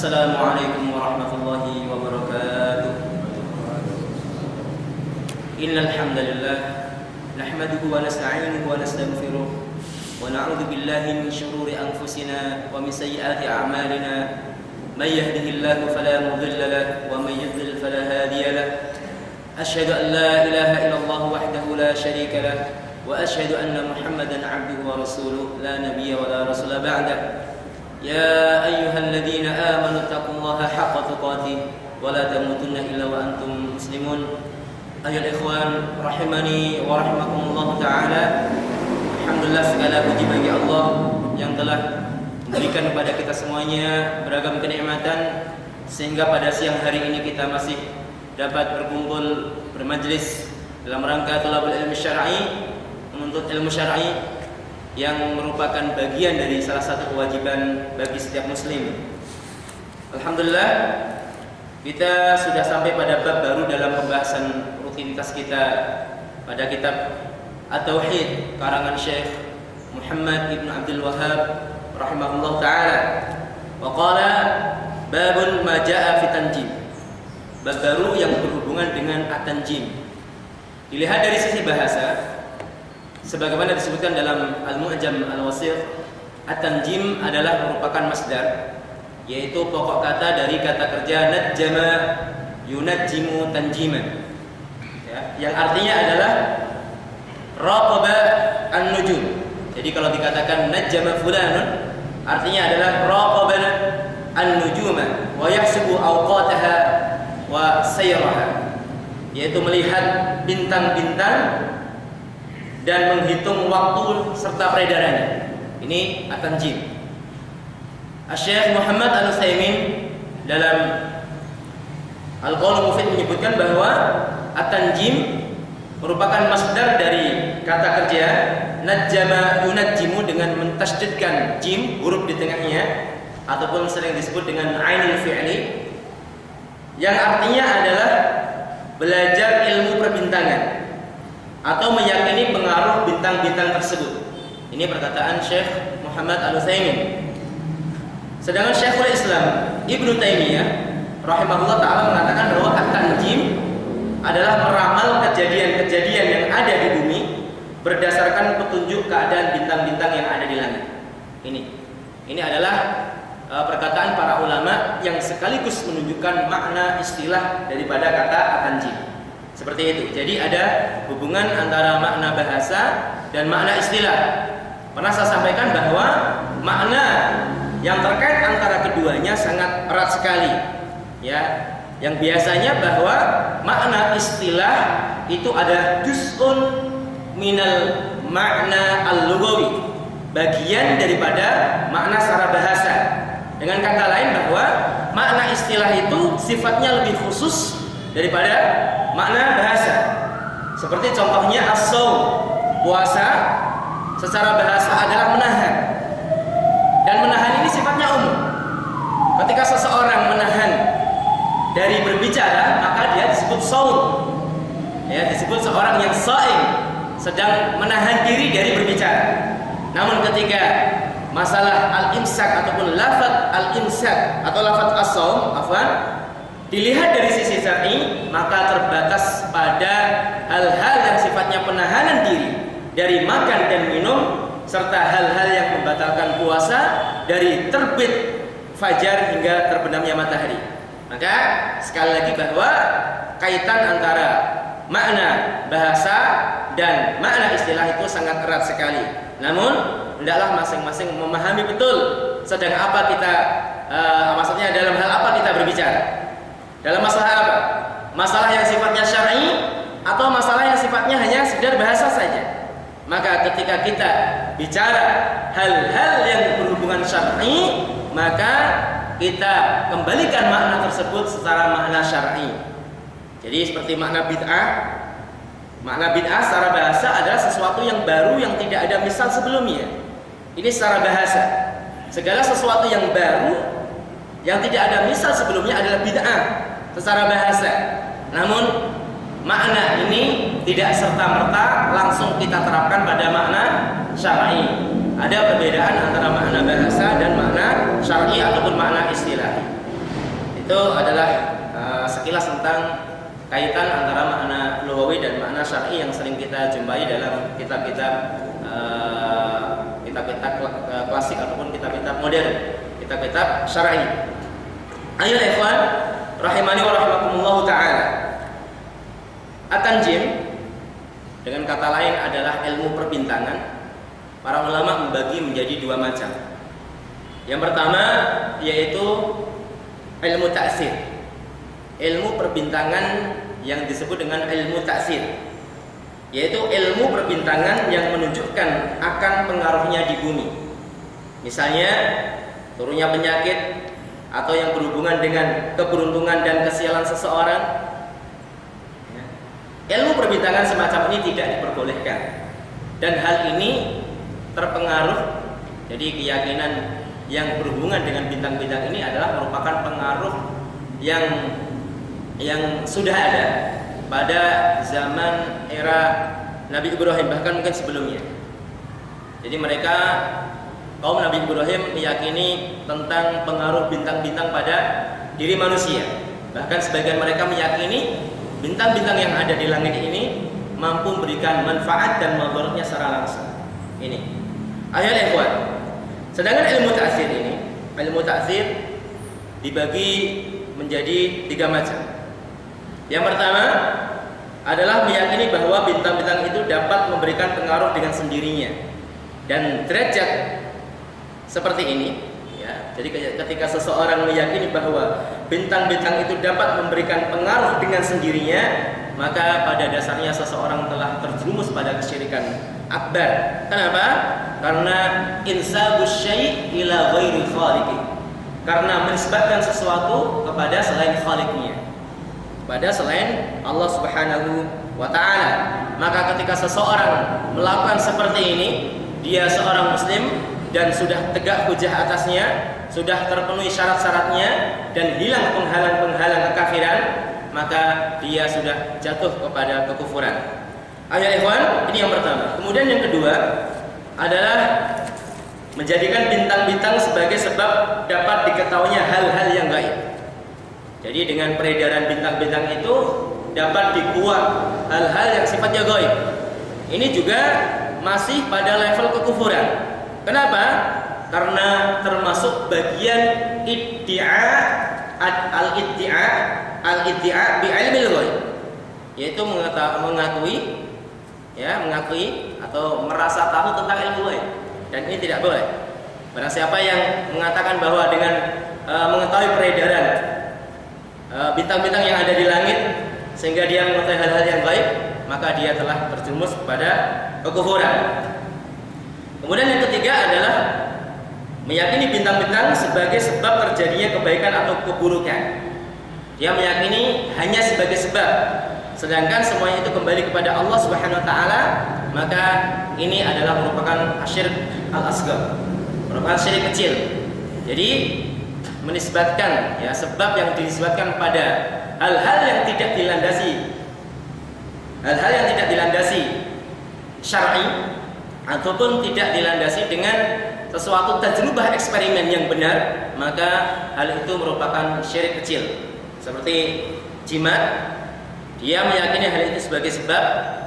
Assalamualaikum warahmatullahi wabarakatuh. Innal hamdalillah nahmaduhu wa nasta'inuhu wa nastaghfiruh wa na'udzu billahi min shururi anfusina wa min sayyiati a'malina. May yahdihillahu fala mudilla lahu wa may yudlil fala hadiya lahu. Asyhadu an la ilaha illallah wahdahu la syarika lahu wa asyhadu anna Muhammadan 'abduhu wa rasuluhu la nabiyya wa la rasula ba'dahu. Ya ayyuhalladzina amanu taqullaha haqqa tuqatih wa la tamutunna illa wa antum muslimun. Ayyuhal ikhwan rahimani wa rahimakumullah taala. Alhamdulillah, segala puji bagi Allah yang telah memberikan kepada kita semuanya beragam kenikmatan sehingga pada siang hari ini kita masih dapat berkumpul bermajlis dalam rangka thalabul ilmi syar'i, menuntut ilmu syar'i yang merupakan bagian dari salah satu kewajiban bagi setiap muslim. Alhamdulillah, kita sudah sampai pada bab baru dalam pembahasan rutinitas kita pada kitab At-Tauhid karangan Syekh Muhammad ibn Abdul Wahhab rahimahullah ta'ala. Wa qala babun ma jaa fi tanjim. Bab baru yang berhubungan dengan at-tanjim. Dilihat dari sisi bahasa, sebagaimana disebutkan dalam Al-Mu'jam Al-Wasit, at-tanjim adalah merupakan masdar, yaitu pokok kata dari kata kerja najjama yunajjimu tanjiman, ya, yang artinya adalah raqaba an-nujum. Jadi kalau dikatakan najjama fulanun, artinya adalah raqaba an-nujuma wa yahsibu awqataha wa sayraha, yaitu melihat bintang-bintang dan menghitung waktu serta peredarannya. Ini at-tanjim. Syekh Muhammad Al-Utsaimin dalam Al-Qaul Mufid menyebutkan bahwa at-tanjim merupakan masdar dari kata kerja najjama yunajjimu dengan mentasydidkan jim, huruf di tengahnya, ataupun sering disebut dengan ainul fi'li, yang artinya adalah belajar ilmu perbintangan atau meyakini pengaruh bintang-bintang tersebut. Ini perkataan Syekh Muhammad Al-Utsaimin. Sedangkan Syekhul Islam Ibnu Taimiyah rahimahullah ta'ala mengatakan bahwa at-tanjim adalah meramal kejadian-kejadian yang ada di bumi berdasarkan petunjuk keadaan bintang-bintang yang ada di langit. Ini adalah perkataan para ulama yang sekaligus menunjukkan makna istilah daripada kata at-tanjim. Seperti itu. Jadi ada hubungan antara makna bahasa dan makna istilah. Pernah saya sampaikan bahwa makna yang terkait antara keduanya sangat erat sekali. Ya, yang biasanya bahwa makna istilah itu ada juz'un minal makna al-lughawi, bagian daripada makna secara bahasa. Dengan kata lain bahwa makna istilah itu sifatnya lebih khusus daripada makna bahasa. Seperti contohnya as-shaum, puasa secara bahasa adalah menahan. Dan menahan ini sifatnya umum. Ketika seseorang menahan dari berbicara, maka dia disebut shaum. Ya, disebut seorang yang shaim, sedang menahan diri dari berbicara. Namun ketika masalah al-imsak ataupun lafaz al-imsak atau lafaz as-shaum, dilihat dari sisi syar'i, maka terbatas pada hal-hal yang sifatnya penahanan diri dari makan dan minum, serta hal-hal yang membatalkan puasa dari terbit fajar hingga terbenamnya matahari. Maka sekali lagi bahwa kaitan antara makna bahasa dan makna istilah itu sangat erat sekali. Namun hendaklah masing-masing memahami betul sedang apa kita, maksudnya dalam hal apa kita berbicara. Dalam masalah apa? Masalah yang sifatnya syar'i atau masalah yang sifatnya hanya sekedar bahasa saja. Maka ketika kita bicara hal-hal yang berhubungan syar'i, maka kita kembalikan makna tersebut secara makna syar'i. Jadi seperti makna bid'ah. Makna bid'ah secara bahasa adalah sesuatu yang baru yang tidak ada misal sebelumnya. Ini secara bahasa. Segala sesuatu yang baru yang tidak ada misal sebelumnya adalah bid'ah secara bahasa. Namun makna ini tidak serta-merta langsung kita terapkan pada makna syar'i. Ada perbedaan antara makna bahasa dan makna syar'i ataupun makna istilah. Itu adalah sekilas tentang kaitan antara makna lughawi dan makna syar'i yang sering kita jumpai dalam kitab-kitab klasik ataupun kitab-kitab modern, kitab-kitab syar'i. Ayo ikhwan rahimani wa rahimakumullah taala. At-tanjim dengan kata lain adalah ilmu perbintangan. Para ulama membagi menjadi dua macam. Yang pertama yaitu ilmu ta'sir. Ilmu perbintangan yang disebut dengan ilmu ta'sir, yaitu ilmu perbintangan yang menunjukkan akan pengaruhnya di bumi. Misalnya turunnya penyakit atau yang berhubungan dengan keberuntungan dan kesialan seseorang. Ilmu perbintangan semacam ini tidak diperbolehkan. Dan hal ini terpengaruh, jadi keyakinan yang berhubungan dengan bintang-bintang ini adalah merupakan pengaruh yang sudah ada pada zaman era Nabi Ibrahim, bahkan mungkin sebelumnya. Jadi mereka, kaum Nabi Ibrahim meyakini tentang pengaruh bintang-bintang pada diri manusia. Bahkan sebagian mereka meyakini bintang-bintang yang ada di langit ini mampu memberikan manfaat dan madaratnya secara langsung. Ini. Ayat ikhwan. Sedangkan ilmu ta'sir ini, ilmu ta'sir dibagi menjadi tiga macam. Yang pertama adalah meyakini bahwa bintang-bintang itu dapat memberikan pengaruh dengan sendirinya. Dan derajat seperti ini, ya. Jadi ketika seseorang meyakini bahwa bintang-bintang itu dapat memberikan pengaruh dengan sendirinya, maka pada dasarnya seseorang telah terjerumus pada kesyirikan akbar. Kenapa? Karena insabus syai' ila ghairi khaliqih. Karena menisbatkan sesuatu kepada selain khaliqnya, kepada selain Allah Subhanahu wa taala. Maka ketika seseorang melakukan seperti ini, dia seorang muslim dan sudah tegak hujah atasnya, sudah terpenuhi syarat-syaratnya dan hilang penghalang-penghalang kekafiran, maka dia sudah jatuh kepada kekufuran. Ayat ikhwan, ini yang pertama. Kemudian yang kedua adalah menjadikan bintang-bintang sebagai sebab dapat diketahuinya hal-hal yang gaib. Jadi dengan peredaran bintang-bintang itu dapat dikuat hal-hal yang sifatnya gaib. Ini juga masih pada level kekufuran. Kenapa? Karena termasuk bagian al-iddia' bi ilmil ghaib, yaitu mengakui atau merasa tahu tentang ilmu ghaib, dan ini tidak boleh. Barang siapa yang mengatakan bahwa dengan mengetahui peredaran bintang-bintang yang ada di langit sehingga dia mengetahui hal-hal yang gaib, maka dia telah terjerumus kepada kekufuran. Kemudian yang ketiga adalah meyakini bintang-bintang sebagai sebab terjadinya kebaikan atau keburukan. Dia meyakini hanya sebagai sebab, sedangkan semuanya itu kembali kepada Allah Subhanahu wa taala, maka ini adalah merupakan syirik al-asghar, merupakan syirik kecil. Jadi menisbatkan sebab yang dinisbatkan pada hal-hal yang tidak dilandasi syar'i ataupun tidak dilandasi dengan sesuatu tajrubah eksperimen yang benar, maka hal itu merupakan syirik kecil. Seperti jimat, dia meyakini hal itu sebagai sebab,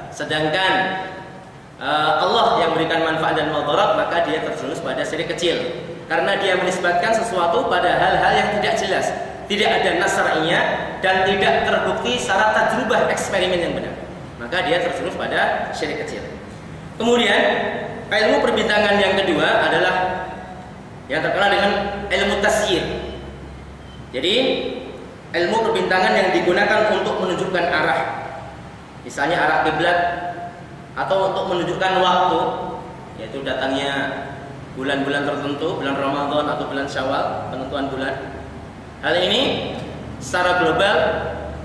sedangkan Allah yang memberikan manfaat dan madarat, maka dia terjerumus pada syirik kecil karena dia menisbatkan sesuatu pada hal-hal yang tidak jelas, tidak ada nas syar'inya dan tidak terbukti secara tajrubah eksperimen yang benar, maka dia terjerumus pada syirik kecil. Kemudian ilmu perbintangan yang kedua adalah yang terkenal dengan ilmu tasyir. Jadi ilmu perbintangan yang digunakan untuk menunjukkan arah, misalnya arah kiblat, atau untuk menunjukkan waktu, yaitu datangnya bulan-bulan tertentu, bulan Ramadan atau bulan Syawal, penentuan bulan. Hal ini secara global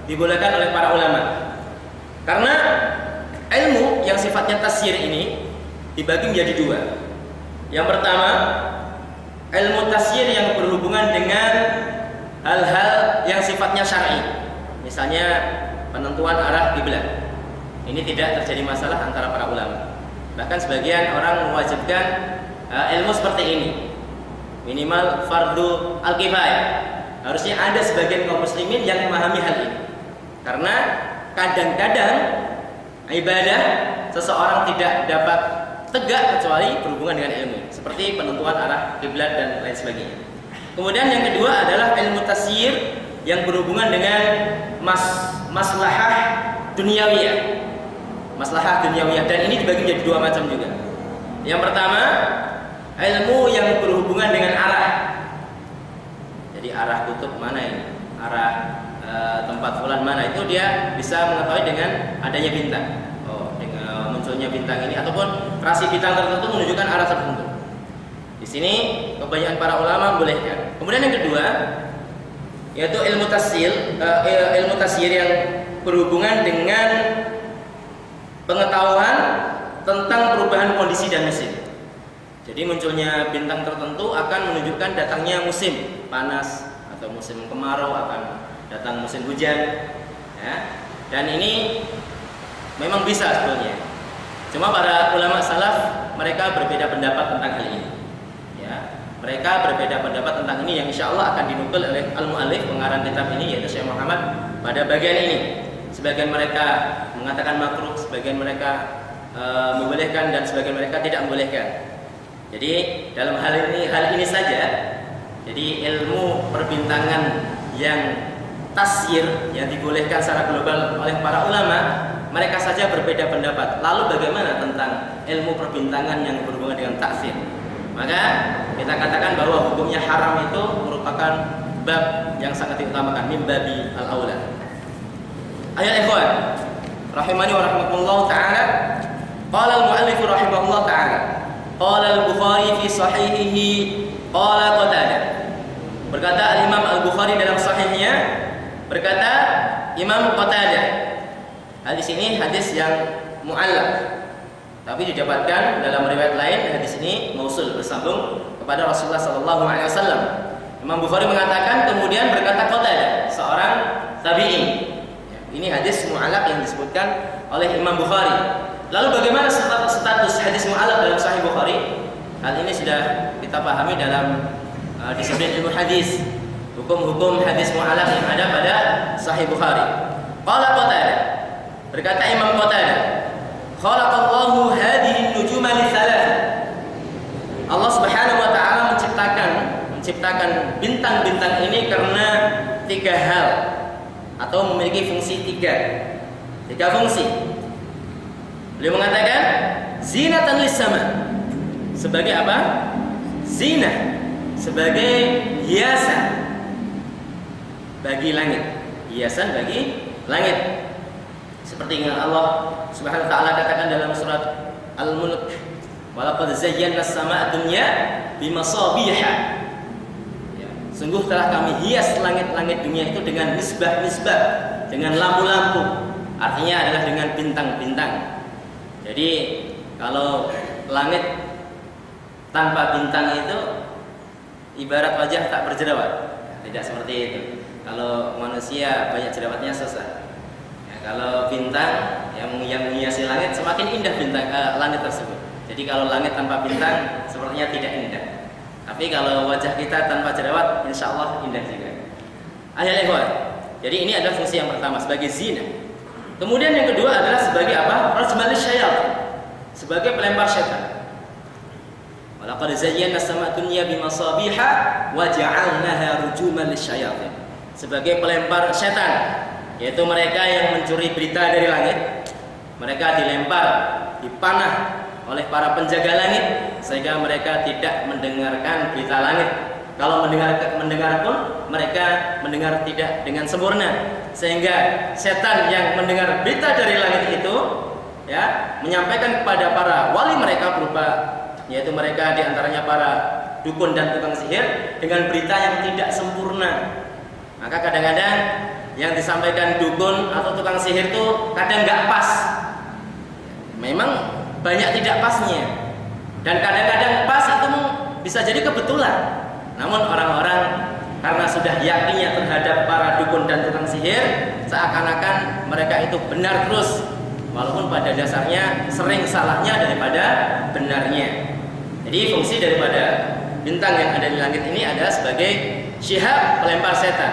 dibolehkan oleh para ulama. Karena ilmu yang sifatnya tasyir ini dibagi menjadi dua. Yang pertama, ilmu tasyir yang berhubungan dengan hal-hal yang sifatnya syar'i, misalnya penentuan arah kiblat. Ini tidak terjadi masalah antara para ulama. Bahkan sebagian orang mewajibkan ilmu seperti ini, minimal fardu al-kifayah. harusnya ada sebagian kaum muslimin yang memahami hal ini. Karena kadang-kadang ibadah seseorang tidak dapat tegak kecuali berhubungan dengan ilmu, seperti penentuan arah kiblat dan lain sebagainya. Kemudian yang kedua adalah ilmu tasyir yang berhubungan dengan maslahah duniawiyah. Maslahah duniawiyah, dan ini dibagi menjadi dua macam juga. Yang pertama, ilmu yang berhubungan dengan arah. Jadi arah kutub mana ini? Arah tempat fulan mana, itu dia bisa mengetahui dengan adanya bintang. Oh, dengan munculnya bintang ini ataupun rasi bintang tertentu menunjukkan arah tertentu. Di sini kebanyakan para ulama bolehkan. Kemudian yang kedua yaitu ilmu tasyir yang berhubungan dengan pengetahuan tentang perubahan kondisi dan musim. Jadi munculnya bintang tertentu akan menunjukkan datangnya musim panas atau musim kemarau, akan datang musim hujan, ya. Dan ini memang bisa sebetulnya. Cuma para ulama salaf mereka berbeda pendapat tentang hal ini. Ya, mereka berbeda pendapat tentang ini yang insya Allah akan dinukil oleh al-mu'allif pengarang kitab ini, yaitu Syekh Muhammad pada bagian ini. Sebagian mereka mengatakan makruh, sebagian mereka membolehkan, dan sebagian mereka tidak membolehkan. Jadi dalam hal ini saja, jadi ilmu perbintangan yang tasyir yang dibolehkan secara global oleh para ulama, mereka saja berbeda pendapat. Lalu bagaimana tentang ilmu perbintangan yang berhubungan dengan tasyir? Maka kita katakan bahwa hukumnya haram itu merupakan bab yang sangat diutamakan, min babi al-aula. Ayat ikhwan rahimani wa rahimakumullah ta'ala. Qala al-mu'allif rahimahullah ta'ala, qala al-Bukhari fi sahihihi, qala Qatadah. Berkata al-Imam al-Bukhari dalam sahihnya, berkata Imam Qatadah. Hadis ini hadis yang mu'allaq, tapi didapatkan dalam riwayat lain hadis ini mausul, bersambung kepada Rasulullah sallallahu alaihi wasallam. Imam Bukhari mengatakan, kemudian berkata Qatadah, seorang tabi'in. Ini hadis mu'allaq yang disebutkan oleh Imam Bukhari. Lalu bagaimana status hadis mu'allaq dalam Sahih Bukhari? Hal ini sudah kita pahami dalam disiplin ilmu hadis, hukum-hukum hadis mu'allaq yang ada pada Sahih Bukhari. Qala Qatadah, berkata Imam Qatadah, khalaqallahu hadhihi an-nujuma li thalath. Allah Subhanahu wa taala menciptakan bintang-bintang ini karena tiga hal, atau memiliki fungsi tiga fungsi. Beliau mengatakan zinatan lis-sama, sebagai apa? Zina, sebagai hiasan bagi langit, hiasan bagi langit. Seperti yang Allah Subhanahu wa taala katakan dalam surat Al-Mulk, walaqad zayyana as-samaa'a dunya bimasabiha. Sungguh telah kami hias langit-langit dunia itu dengan misbah-misbah, dengan lampu-lampu. Artinya adalah dengan bintang-bintang. Jadi kalau langit tanpa bintang itu ibarat wajah tak berjerawat. Tidak seperti itu. Kalau manusia banyak jerawatnya susah. Ya, kalau bintang yang menghiasi langit, semakin indah bintang langit tersebut. Jadi kalau langit tanpa bintang sepertinya tidak indah. Tapi kalau wajah kita tanpa jerawat, insya Allah indah juga. Ayat ikhwan. Jadi ini adalah fungsi yang pertama, sebagai zina. Kemudian yang kedua adalah sebagai apa? Rajmalis syaitan, sebagai pelempar syaitan. Walaqad zayyana as-samaa'a dunya bimasabiha wa ja'alnaha rujuman lisyayatin. Sebagai pelempar syaitan, yaitu mereka yang mencuri berita dari langit. Mereka dilempar, dipanah oleh para penjaga langit sehingga mereka tidak mendengarkan berita langit. Kalau mendengar pun mereka mendengar tidak dengan sempurna, sehingga setan yang mendengar berita dari langit itu ya menyampaikan kepada para wali mereka, berupa yaitu mereka diantaranya para dukun dan tukang sihir, dengan berita yang tidak sempurna. Maka kadang-kadang yang disampaikan dukun atau tukang sihir itu kadang nggak pas, memang banyak tidak pasnya, dan kadang-kadang pas itu bisa jadi kebetulan. Namun orang-orang karena sudah yakinnya terhadap para dukun dan tukang sihir, seakan-akan mereka itu benar terus, walaupun pada dasarnya sering salahnya daripada benarnya. Jadi fungsi daripada bintang yang ada di langit ini adalah sebagai syihab pelempar setan.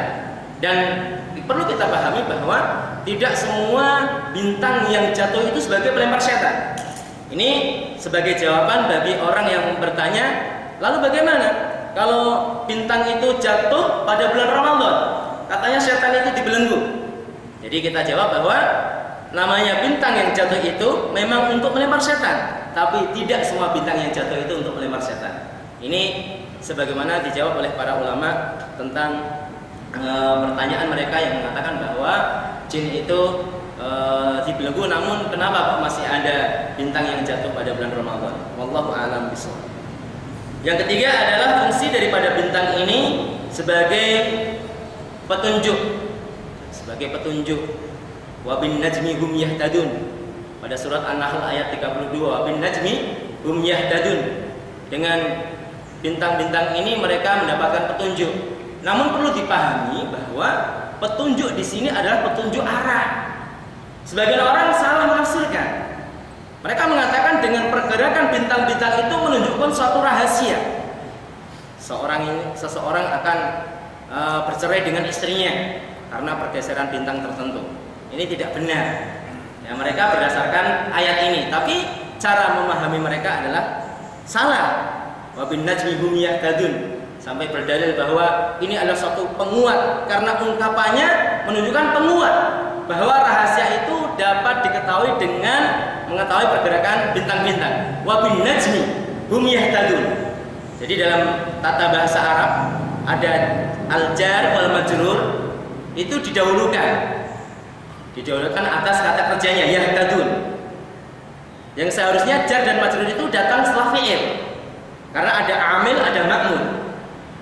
Dan perlu kita pahami bahwa tidak semua bintang yang jatuh itu sebagai pelempar setan. Ini sebagai jawaban bagi orang yang bertanya, lalu bagaimana kalau bintang itu jatuh pada bulan Ramadan? Katanya setan itu dibelenggu. Jadi kita jawab bahwa namanya bintang yang jatuh itu memang untuk melempar setan, tapi tidak semua bintang yang jatuh itu untuk melempar setan. Ini sebagaimana dijawab oleh para ulama tentang pertanyaan mereka yang mengatakan bahwa jin itu dibelenggu, namun kenapa kok masih ada bintang yang jatuh pada bulan Ramadan? Wallahu a'lam bishawab. Yang ketiga adalah fungsi daripada bintang ini sebagai petunjuk. Sebagai petunjuk. Wa bin najmi hum yahtadun. Pada surat An-Nahl ayat 32, wa bin najmi hum yahtadun. Dengan bintang-bintang ini mereka mendapatkan petunjuk. Namun perlu dipahami bahwa petunjuk di sini adalah petunjuk arah. Sebagian orang salah menafsirkan. Mereka mengatakan dengan pergerakan bintang-bintang itu menunjukkan suatu rahasia. Seseorang akan bercerai dengan istrinya karena pergeseran bintang tertentu. Ini tidak benar. Ya, mereka berdasarkan ayat ini, tapi cara memahami mereka adalah salah. Wa bin najmi hum yahtadun. Sampai berdalil bahwa ini adalah suatu penguat karena ungkapannya menunjukkan penguat bahwa rahasia itu dapat diketahui dengan mengetahui pergerakan bintang-bintang. Wa bin najmi hum yahtadun. Jadi dalam tata bahasa Arab ada al-jar wal majrur itu didahulukan atas kata kerjanya yahtadun. Yang seharusnya jar dan majrur itu datang setelah fi'il. Karena ada amil, ada ma'mul.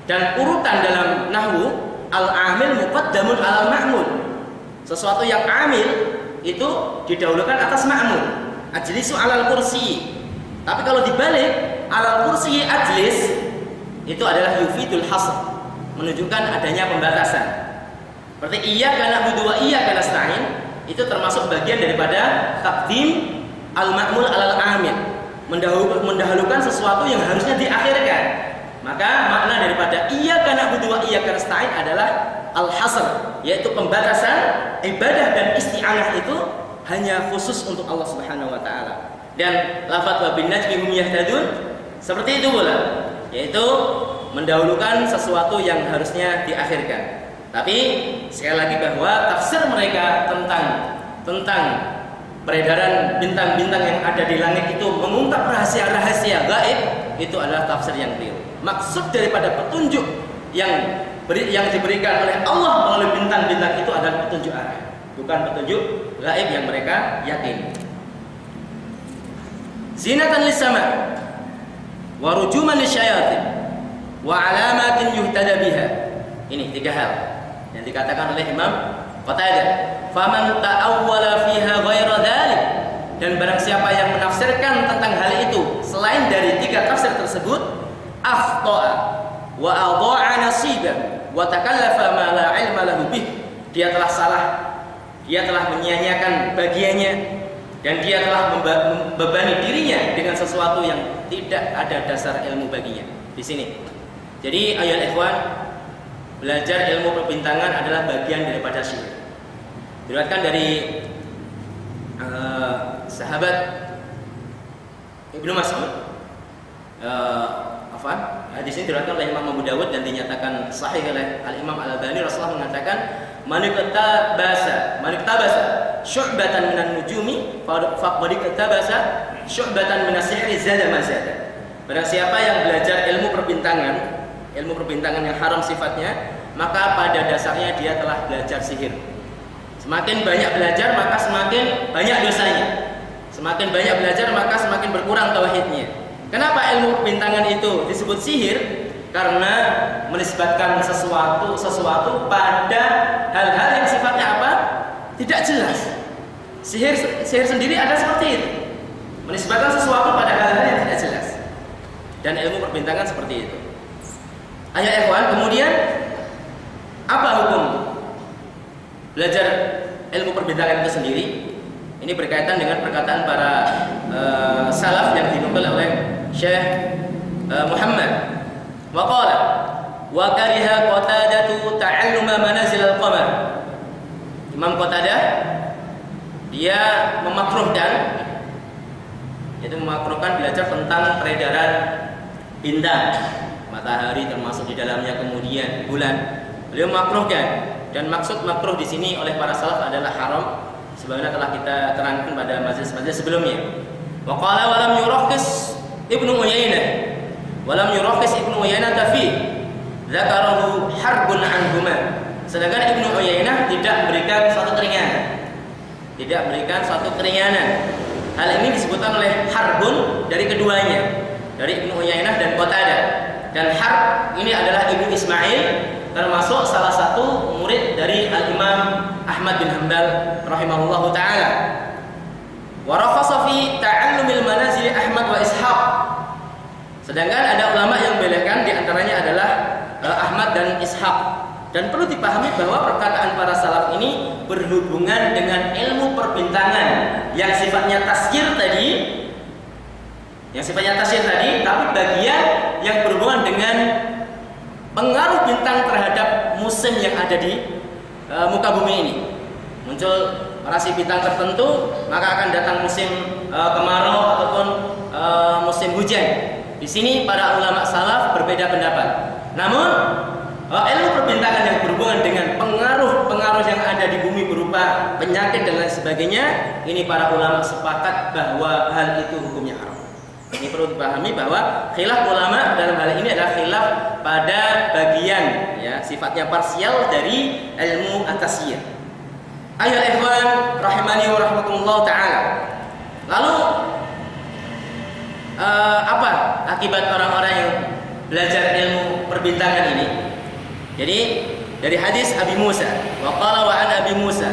Dan urutan dalam nahwu al-amil muqaddamun al-ma'mul. Sesuatu yang amil itu didahulukan atas ma'mul. Ajlisu 'alal kursi. Tapi kalau dibalik 'alal kursi ajlis itu adalah yufidul hasr, menunjukkan adanya pembatasan. Seperti iyyaka na'budu wa iyyaka nasta'in itu termasuk bagian daripada taqdim al-ma'mul 'alal amil. Mendahulukan sesuatu yang harusnya diakhirkan. Maka makna daripada iyyaka na'budu wa iyyaka nasta'in adalah al-hasr, yaitu pembatasan ibadah dan isti'anah itu hanya khusus untuk Allah Subhanahu wa taala. Dan lafaz wa bin najmi hum yahtadun seperti itu pula, yaitu mendahulukan sesuatu yang harusnya diakhirkan. Tapi sekali lagi bahwa tafsir mereka tentang peredaran bintang-bintang yang ada di langit itu mengungkap rahasia-rahasia gaib, itu adalah tafsir yang keliru. Maksud daripada petunjuk yang diberikan oleh Allah melalui bintang-bintang itu adalah petunjuk arah, bukan petunjuk gaib yang mereka yakini. Zinatan lis-sama wa rujuman lisyayatin wa alamatin yuhtada biha. Ini tiga hal yang dikatakan oleh Imam Qatadah. Faman ta'awwala fiha ghaira dzalik, dan barang siapa yang menafsirkan tentang hal itu selain dari tiga tafsir tersebut, akhta'a wa adha'a nasiban wa takallafa ma la ilma lahu bih, dia telah salah, dia telah menyia-nyiakan bagiannya, dan dia telah membebani dirinya dengan sesuatu yang tidak ada dasar ilmu baginya. Di sini. Jadi ayat ikhwan, belajar ilmu perbintangan adalah bagian daripada syirik. Diriwayatkan dari sahabat Ibnu Mas'ud. Hadis ini diriwayatkan oleh Imam Abu Dawud dan dinyatakan sahih oleh Al-Imam Al-Albani. Rasulullah mengatakan, "Man iktabasa syu'batan minan nujumi faqad iktabasa syu'batan minas sihri zada ma zada." Barang siapa yang belajar ilmu perbintangan yang haram sifatnya, maka pada dasarnya dia telah belajar sihir. Semakin banyak belajar maka semakin banyak dosanya. Semakin banyak belajar maka semakin berkurang tauhidnya. Kenapa ilmu perbintangan itu disebut sihir? Karena menisbatkan sesuatu pada hal-hal yang sifatnya apa? Tidak jelas. Sihir sendiri ada seperti itu. Menisbatkan sesuatu pada hal-hal yang tidak jelas. Dan ilmu perbintangan seperti itu. Ayat ikhwan, kemudian apa hukum belajar ilmu perbintangan itu sendiri? Ini berkaitan dengan perkataan para salaf yang dinukil oleh Syekh Muhammad. Waqala wa kariha Qatadatu ta'alluma manazil al-qamar. Imam Qatadah dia memakruhkan, yaitu memakruhkan belajar tentang peredaran bintang, matahari termasuk di dalamnya, kemudian bulan. Beliau memakruhkan, dan maksud makruh di sini oleh para salaf adalah haram, sebagaimana telah kita terangkan pada majelis-majelis sebelumnya. Wa qala wa lam yurakhis Ibnu Uyainah, wa lam yurakhis Ibnu Uyainah fi dzakarahu harbun anhuma. Sedangkan Ibnu Uyainah tidak berikan suatu keringanan. Tidak berikan suatu keringanan. Hal ini disebutkan oleh Harbun dari keduanya, dari Ibnu Uyainah dan Qatadah. Dan Harb ini adalah Ibnu Ismail, termasuk salah satu murid dari Al-Imam Ahmad bin Hanbal rahimahullahu taala. Wa rakhasa fi ta'allumil manazil Ahmad wa Ishaq. Sedangkan ada ulama yang membolehkan, di antaranya adalah Ahmad dan Ishaq. Dan perlu dipahami bahwa perkataan para salaf ini berhubungan dengan ilmu perbintangan yang sifatnya tasyir tadi, tapi bagian yang berhubungan dengan pengaruh bintang terhadap musim yang ada di muka bumi ini. Muncul rasi bintang tertentu, maka akan datang musim kemarau ataupun musim hujan. Di sini para ulama salaf berbeda pendapat. Namun ilmu perbintangan yang berhubungan dengan pengaruh yang ada di bumi berupa penyakit dan lain sebagainya, ini para ulama sepakat bahwa hal itu hukumnya haram. Ini perlu dipahami bahwa khilaf ulama dalam hal ini adalah khilaf pada bagian, ya, sifatnya parsial dari ilmu at-tasyir. Ayyuhal ikhwan rahimani wa rahmatullah taala. Lalu apa akibat orang-orang yang belajar ilmu perbintangan ini? Jadi dari hadis Abi Musa, wa qala wa an Abi Musa,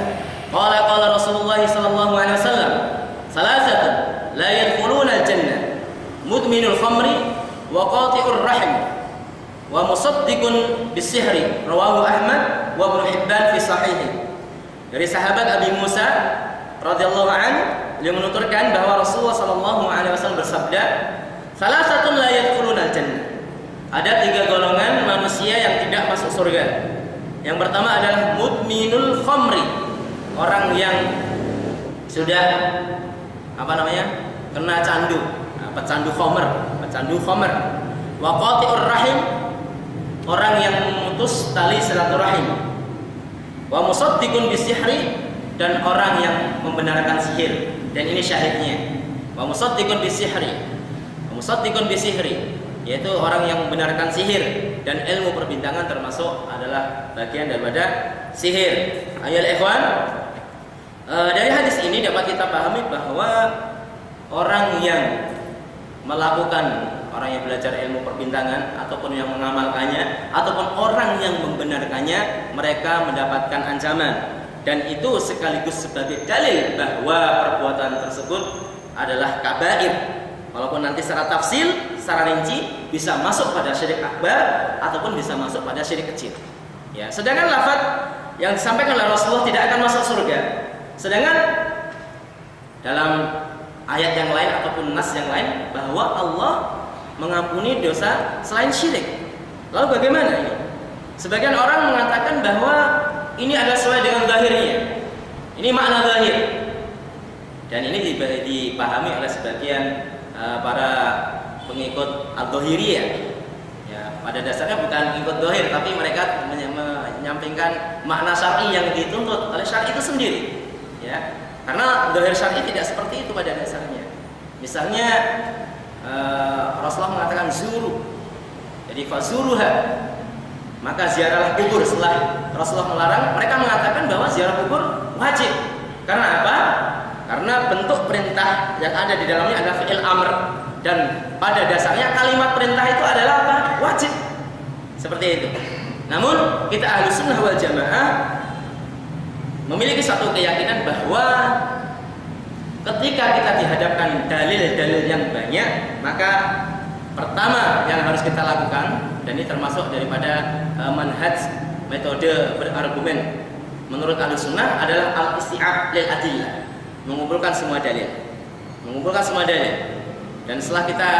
qala Rasulullah sallallahu alaihi wasallam, salasatun la yadkhuluna al-jannah, mudminul khamri wa qati'ur rahim wa musaddiqun bis-sihri, rawahu Ahmad wa Ibnu Hibban fi sahihih. Dari sahabat Abi Musa radhiyallahu an, beliau menuturkan bahwa Rasulullah sallallahu alaihi wasallam bersabda, salasatun la yadkhuluna al-jannah. Ada 3 golongan manusia yang tidak masuk surga. Yang pertama adalah mudminul khamri, orang yang sudah kena candu, pecandu khamr. Wa qati'ur rahim, orang yang memutus tali silaturahim. Wa musaddiqun bisihri, dan orang yang membenarkan sihir. Dan ini syahidnya. Wa musaddiqun bisihri, yaitu orang yang membenarkan sihir, dan ilmu perbintangan termasuk adalah bagian daripada sihir. Ayyuhal ikhwan, dari hadis ini dapat kita pahami bahwa orang yang belajar ilmu perbintangan ataupun yang mengamalkannya ataupun orang yang membenarkannya, mereka mendapatkan ancaman, dan itu sekaligus sebagai dalil bahwa perbuatan tersebut adalah kabair. Walaupun nanti secara tafsil, secara rinci bisa masuk pada syirik akbar ataupun bisa masuk pada syirik kecil. Ya, sedangkan lafaz yang disampaikan oleh Rasulullah tidak akan masuk surga. Sedangkan dalam ayat yang lain ataupun nas yang lain bahwa Allah mengampuni dosa selain syirik. Lalu bagaimana ini? Sebagian orang mengatakan bahwa ini adalah sesuai dengan zahirnya. Ini makna zahir. Dan ini dipahami oleh sebagian para pengikut al-Dhahiriyah. Ya, pada dasarnya bukan ikut zahir, tapi mereka menyampingkan makna syar'i yang dituntut oleh syar'i itu sendiri. Ya, karena zahir syar'i tidak seperti itu pada dasarnya. Misalnya Rasulullah mengatakan zuru, jadi fazuruha, maka ziarahlah kubur. Setelah Rasulullah melarang, mereka mengatakan bahwa ziarah kubur wajib. Karena apa? Karena bentuk perintah yang ada di dalamnya adalah fi'il amr, dan pada dasarnya kalimat perintah itu adalah apa? Wajib. Seperti itu. Namun kita Ahlus Sunnah wal Jamaah memiliki satu keyakinan bahwa ketika kita dihadapkan dalil-dalil yang banyak, maka pertama yang harus kita lakukan, dan ini termasuk daripada manhaj metode berargumen menurut Ahlus Sunnah, adalah al-isti'ab lil adillah, mengumpulkan semua dalil. Dan setelah kita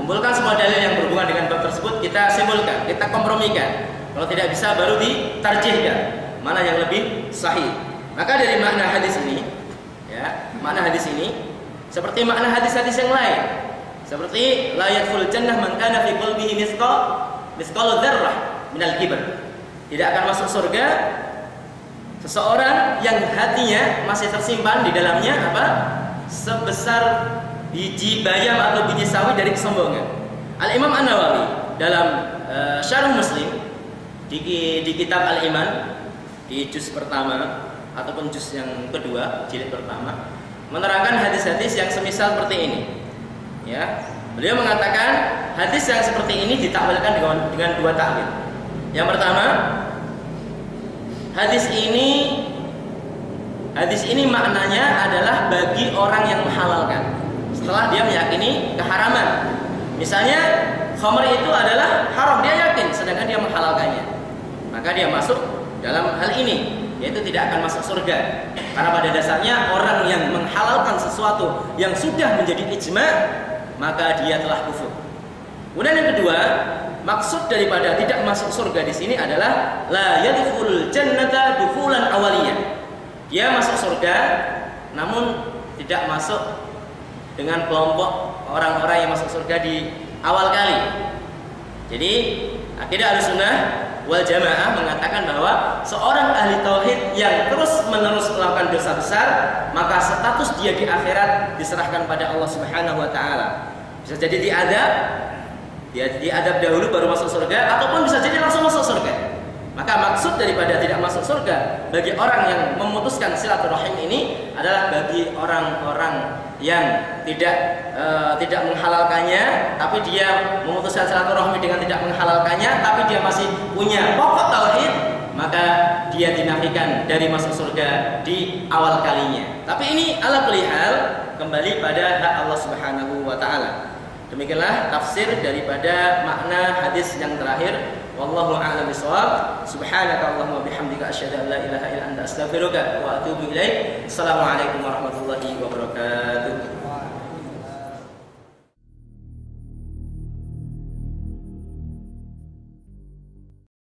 kumpulkan semua dalil yang berhubungan dengan bab tersebut, kita simpulkan, kita kompromikan. Kalau tidak bisa baru ditarjihkan mana yang lebih sahih. Maka dari makna hadis ini, ya, makna hadis ini seperti makna hadis-hadis yang lain. Seperti la yadkhulul jannah man kana fi qalbihi mithqalu dzarrah minal kibr. Tidak akan masuk surga seseorang yang hatinya masih tersimpan di dalamnya apa? Sebesar biji bayam atau biji sawi dari kesombongan. Al-Imam An-Nawawi dalam Syarah Muslim di kitab Al-Iman di juz pertama ataupun juz yang kedua, jilid pertama, menerangkan hadis-hadis yang semisal seperti ini. Ya, beliau mengatakan hadis yang seperti ini ditakwilkan dengan dua takwil. Yang pertama, hadis ini maknanya adalah bagi orang yang menghalalkan setelah dia meyakini keharaman. Misalnya khamr itu adalah haram, dia yakin, sedangkan dia menghalalkannya, maka dia masuk dalam hal ini, yaitu tidak akan masuk surga. Karena pada dasarnya orang yang menghalalkan sesuatu yang sudah menjadi ijma, maka dia telah kufur. Kemudian yang kedua, maksud daripada tidak masuk surga di sini adalah la yadkhulul jannata dukhulan awaliyah. Dia masuk surga namun tidak masuk dengan kelompok orang-orang yang masuk surga di awal kali. Jadi akidah Ahlussunnah wal Jamaah mengatakan bahwa seorang ahli tauhid yang terus-menerus melakukan dosa besar, maka status dia di akhirat diserahkan pada Allah Subhanahu wa taala. Bisa jadi diadab dahulu baru masuk surga, ataupun bisa jadi langsung masuk surga. Maka maksud daripada tidak masuk surga bagi orang yang memutuskan silaturahim ini adalah bagi orang-orang yang tidak menghalalkannya, tapi dia memutuskan silaturahmi dengan tidak menghalalkannya, tapi dia masih punya pokok tauhid, maka dia dinafikan dari masuk surga di awal kalinya. Tapi ini ala kulli hal kembali pada hak Allah Subhanahu wa taala. Demikianlah tafsir daripada makna hadis yang terakhir. Wallahu a'lam bishawab. Subhanakallahumma bihamdika asyhadu an la ilaha illa anta astaghfiruka wa atubu ilaik. Assalamualaikum warahmatullahi wabarakatuh.